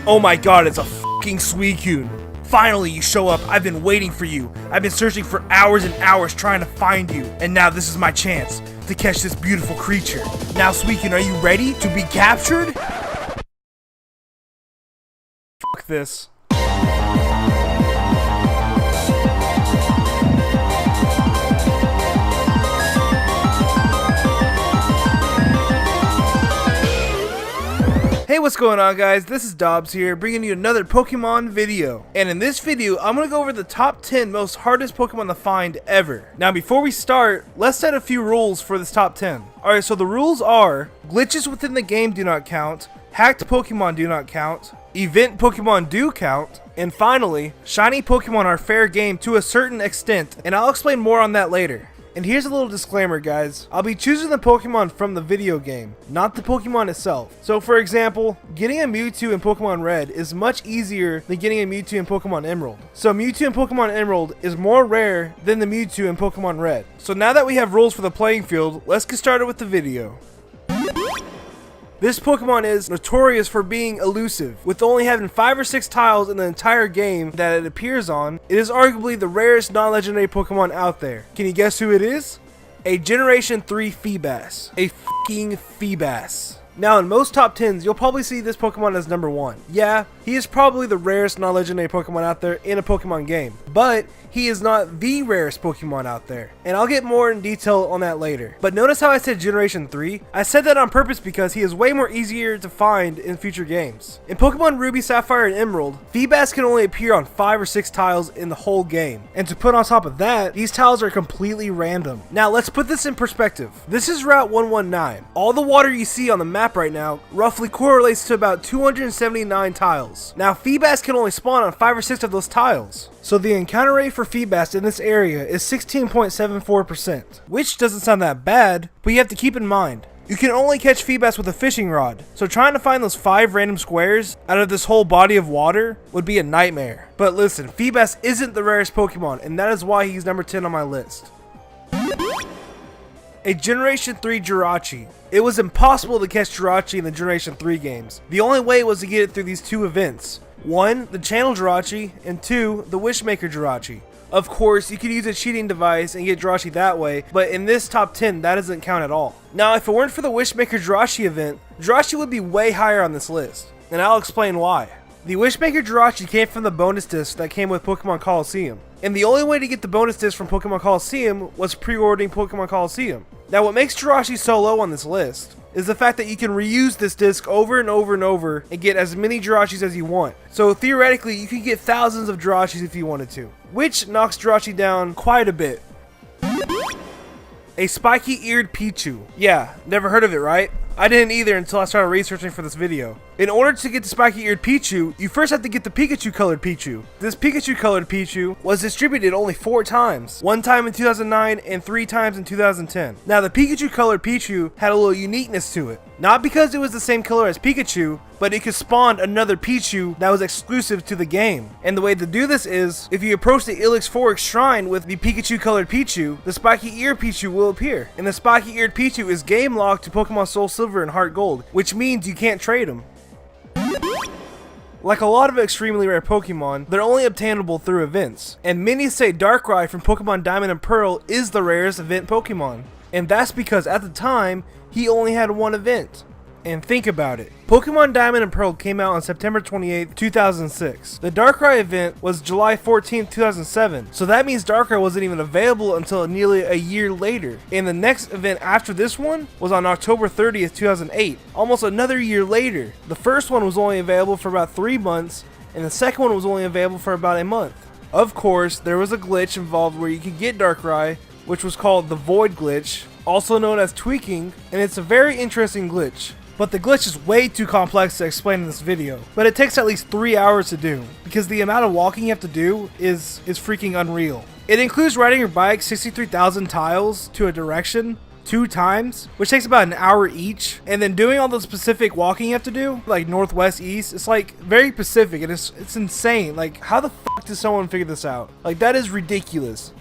Oh my god, it's a fucking Suicune. Finally, you show up. I've been waiting for you. I've been searching for hours and hours trying to find you. And now this is my chance to catch this beautiful creature. Now, Suicune, are you ready to be captured? Fuck this. Hey, what's going on, guys? This is Dobbs here, bringing you another Pokemon video. And in this video, I'm going to go over the top 10 most hardest Pokemon to find ever. Now, before we start, let's set a few rules for this top 10. Alright, so the rules are, glitches within the game do not count, hacked Pokemon do not count, event Pokemon do count, and finally, shiny Pokemon are fair game to a certain extent, and I'll explain more on that later. And here's a little disclaimer, guys. I'll be choosing the Pokemon from the video game, not the Pokemon itself. So for example, getting a Mewtwo in Pokemon Red is much easier than getting a Mewtwo in Pokemon Emerald. So Mewtwo in Pokemon Emerald is more rare than the Mewtwo in Pokemon Red. So now that we have rules for the playing field, let's get started with the video. This Pokemon is notorious for being elusive. With only having 5 or 6 tiles in the entire game that it appears on, it is arguably the rarest non-legendary Pokemon out there. Can you guess who it is? A Generation 3 Feebas. A f***ing Feebas. Now, in most top 10s, you'll probably see this Pokemon as number 1. Yeah, he is probably the rarest non-legendary Pokemon out there in a Pokemon game, but he is not the rarest Pokemon out there, and I'll get more in detail on that later. But notice how I said Generation 3? I said that on purpose because he is way more easier to find in future games. In Pokemon Ruby, Sapphire, and Emerald, Feebas can only appear on 5 or 6 tiles in the whole game, and to put on top of that, these tiles are completely random. Now, let's put this in perspective. This is Route 119. All the water you see on the map right now roughly correlates to about 279 tiles. Now, Feebas can only spawn on 5 or 6 of those tiles. So the encounter rate for Feebas in this area is 16.74%, which doesn't sound that bad, but you have to keep in mind, you can only catch Feebas with a fishing rod, so trying to find those 5 random squares out of this whole body of water would be a nightmare. But listen, Feebas isn't the rarest Pokemon, and that is why he's number 10 on my list. A Generation 3 Jirachi. It was impossible to catch Jirachi in the Generation 3 games. The only way was to get it through these 2 events. 1, the Channel Jirachi, and 2, the Wishmaker Jirachi. Of course, you could use a cheating device and get Jirachi that way, but in this top 10, that doesn't count at all. Now, if it weren't for the Wishmaker Jirachi event, Jirachi would be way higher on this list, and I'll explain why. The Wishmaker Jirachi came from the bonus disc that came with Pokemon Colosseum, and the only way to get the bonus disc from Pokemon Colosseum was pre-ordering Pokemon Colosseum. Now, what makes Jirachi so low on this list is the fact that you can reuse this disc over and over and over and get as many Jirachis as you want. So theoretically, you could get thousands of Jirachis if you wanted to, which knocks Jirachi down quite a bit. A spiky-eared Pichu. Yeah, never heard of it, right? I didn't either until I started researching for this video. In order to get the spiky-eared Pichu, you first have to get the Pikachu-colored Pichu. This Pikachu-colored Pichu was distributed only 4 times. 1 time in 2009 and 3 times in 2010. Now, the Pikachu-colored Pichu had a little uniqueness to it. Not because it was the same color as Pikachu, but it could spawn another Pichu that was exclusive to the game. And the way to do this is, if you approach the Ilex-Forix Shrine with the Pikachu-colored Pichu, the spiky-eared Pichu will appear. And the spiky-eared Pichu is game locked to Pokemon Soul Silver and Heart Gold, which means you can't trade them. Like a lot of extremely rare Pokemon, they're only obtainable through events, and many say Darkrai from Pokemon Diamond and Pearl is the rarest event Pokemon. And that's because at the time, he only had 1 event. And think about it. Pokemon Diamond and Pearl came out on September 28, 2006. The Darkrai event was July 14, 2007. So that means Darkrai wasn't even available until nearly a year later. And the next event after this one was on October 30th, 2008. Almost another year later. The first one was only available for about 3 months, and the second one was only available for about a month. Of course, there was a glitch involved where you could get Darkrai, which was called the Void Glitch, also known as tweaking, and it's a very interesting glitch. But the glitch is way too complex to explain in this video, but it takes at least 3 hours to do, because the amount of walking you have to do is freaking unreal. It includes riding your bike 63,000 tiles to a direction 2 times, which takes about an hour each, and then doing all the specific walking you have to do, like northwest, east, it's like very specific, and it's insane. Like, how the fuck does someone figure this out? Like, that is ridiculous.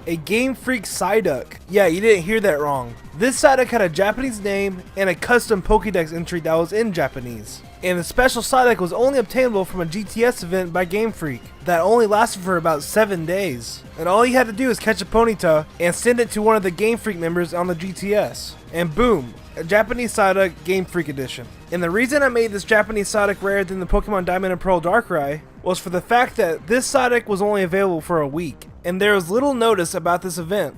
A Game Freak Psyduck. Yeah, you didn't hear that wrong. This Psyduck had a Japanese name and a custom Pokédex entry that was in Japanese. And the special Psyduck was only obtainable from a GTS event by Game Freak that only lasted for about 7 days. And all you had to do is catch a Ponyta and send it to one of the Game Freak members on the GTS. And boom, a Japanese Psyduck Game Freak edition. And the reason I made this Japanese Psyduck rarer than the Pokemon Diamond and Pearl Darkrai was for the fact that this Psyduck was only available for a week, and there was little notice about this event.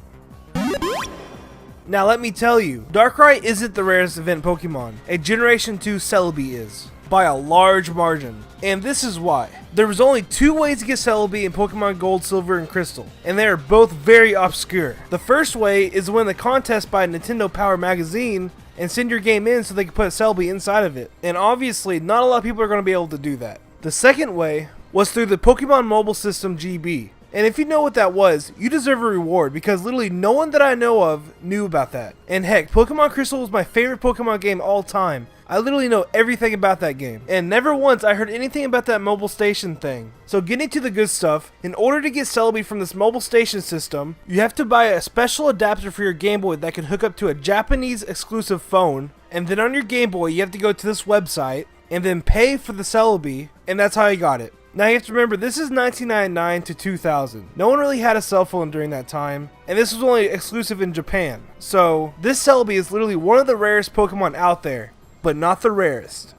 Now let me tell you, Darkrai isn't the rarest event Pokemon. A Generation 2 Celebi is, by a large margin. And this is why. There was only 2 ways to get Celebi in Pokemon Gold, Silver, and Crystal, and they are both very obscure. The first way is to win the contest by Nintendo Power Magazine and send your game in so they can put Celebi inside of it. And obviously, not a lot of people are going to be able to do that. The second way was through the Pokemon Mobile System GB. And if you know what that was, you deserve a reward because literally no one that I know of knew about that. And heck, Pokemon Crystal was my favorite Pokemon game all time. I literally know everything about that game. And never once I heard anything about that mobile station thing. So getting to the good stuff, in order to get Celebi from this mobile station system, you have to buy a special adapter for your Game Boy that can hook up to a Japanese exclusive phone. And then on your Game Boy, you have to go to this website and then pay for the Celebi, and that's how you got it. Now you have to remember, this is 1999 to 2000. No one really had a cell phone during that time, and this was only exclusive in Japan. So this Celebi is literally one of the rarest Pokemon out there, but not the rarest.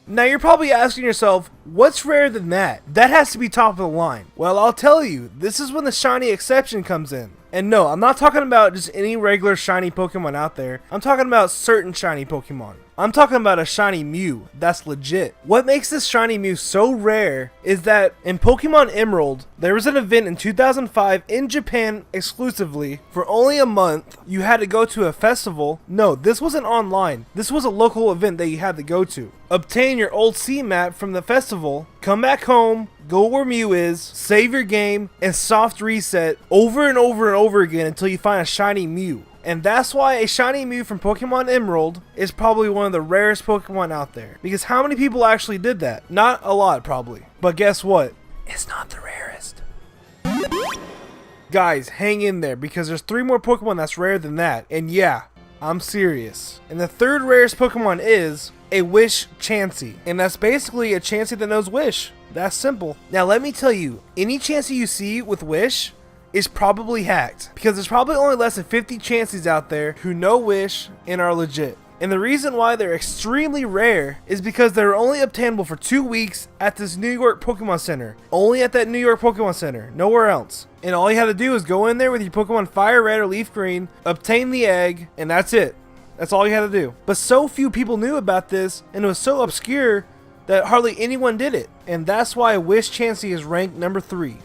Now you're probably asking yourself, what's rarer than that? That has to be top of the line. Well, I'll tell you, this is when the shiny exception comes in. And no, I'm not talking about just any regular shiny Pokemon out there. I'm talking about certain shiny Pokemon. I'm talking about a shiny Mew. That's legit. What makes this shiny Mew so rare is that in Pokemon Emerald, there was an event in 2005 in Japan exclusively. For only a month, you had to go to a festival. No, this wasn't online. This was a local event that you had to go to. Obtain your old C map from the festival, come back home, go where Mew is, save your game, and soft reset over and over and over again until you find a shiny Mew. And that's why a shiny Mew from Pokemon Emerald is probably one of the rarest Pokemon out there. Because how many people actually did that? Not a lot, probably. But guess what? It's not the rarest. Guys, hang in there because there's 3 more Pokemon that's rarer than that. And yeah, I'm serious. And the third rarest Pokemon is a Wish Chansey. And that's basically a Chansey that knows Wish. That's simple. Now let me tell you, any Chansey you see with Wish is probably hacked, because there's probably only less than 50 Chanseys out there who know Wish and are legit. And the reason why they're extremely rare is because they're only obtainable for 2 weeks at this New York Pokemon Center. Only at that New York Pokemon Center, nowhere else. And all you had to do is go in there with your Pokemon Fire Red or Leaf Green, obtain the egg, and that's it. That's all you had to do. But so few people knew about this, and it was so obscure that hardly anyone did it. And that's why Wish Chansey is ranked number 3.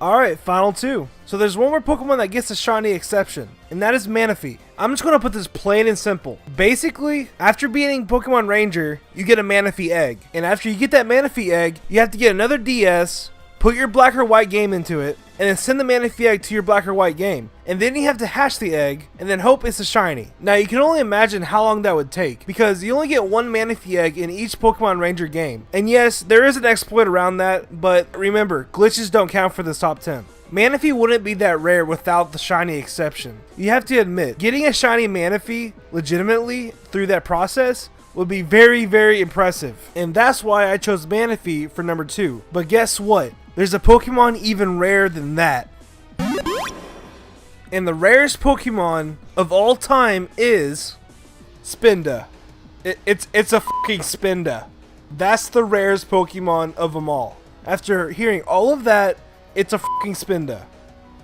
Alright, final 2. So there's one more Pokemon that gets a shiny exception, and that is Manaphy. I'm just going to put this plain and simple. Basically, after beating Pokemon Ranger, you get a Manaphy egg. And after you get that Manaphy egg, you have to get another DS, put your black or white game into it, and then send the Manaphy egg to your black or white game. And then you have to hatch the egg, and then hope it's a shiny. Now you can only imagine how long that would take, because you only get one Manaphy egg in each Pokemon Ranger game. And yes, there is an exploit around that, but remember, glitches don't count for this top 10. Manaphy wouldn't be that rare without the shiny exception. You have to admit, getting a shiny Manaphy legitimately through that process would be very, very impressive. And that's why I chose Manaphy for number 2. But guess what? There's a Pokemon even rarer than that. And the rarest Pokemon of all time is Spinda. It's a fucking Spinda. That's the rarest Pokemon of them all. After hearing all of that, it's a fucking Spinda.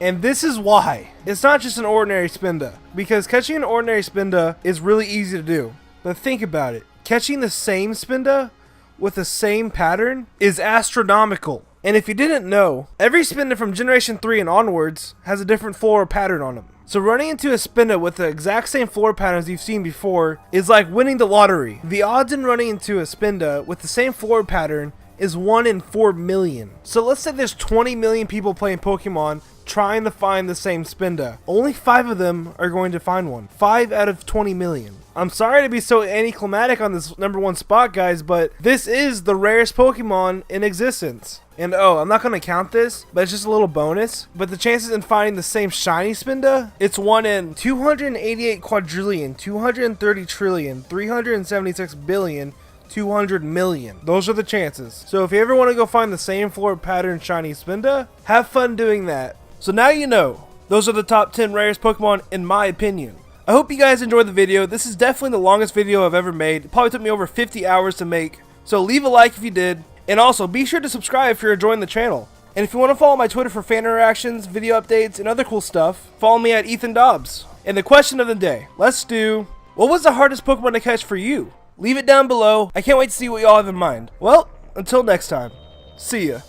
And this is why. It's not just an ordinary Spinda. Because catching an ordinary Spinda is really easy to do. But think about it. Catching the same Spinda with the same pattern is astronomical. And if you didn't know, every Spinda from Generation 3 and onwards has a different floral pattern on them. So running into a Spinda with the exact same floor patterns you've seen before is like winning the lottery. The odds in running into a Spinda with the same floor pattern is 1 in 4 million. So let's say there's 20 million people playing Pokemon trying to find the same Spinda. Only 5 of them are going to find one. 5 out of 20 million. I'm sorry to be so anticlimactic on this #1 spot, guys, but this is the rarest Pokemon in existence. And oh, I'm not going to count this, but it's just a little bonus. But the chances in finding the same shiny Spinda, it's 1 in 288 quadrillion, 230 trillion, 376 billion, 200 million. Those are the chances. So if you ever want to go find the same floor pattern shiny Spinda, have fun doing that. So now you know. Those are the top 10 rarest Pokemon in my opinion. I hope you guys enjoyed the video. This is definitely the longest video I've ever made. It probably took me over 50 hours to make. So leave a like if you did. And also be sure to subscribe if you're enjoying the channel. And if you want to follow my Twitter for fan interactions, video updates, and other cool stuff, follow me at Ethan Dobbs. And the question of the day, let's do, what was the hardest Pokemon to catch for you? Leave it down below. I can't wait to see what y'all have in mind. Well, until next time, see ya.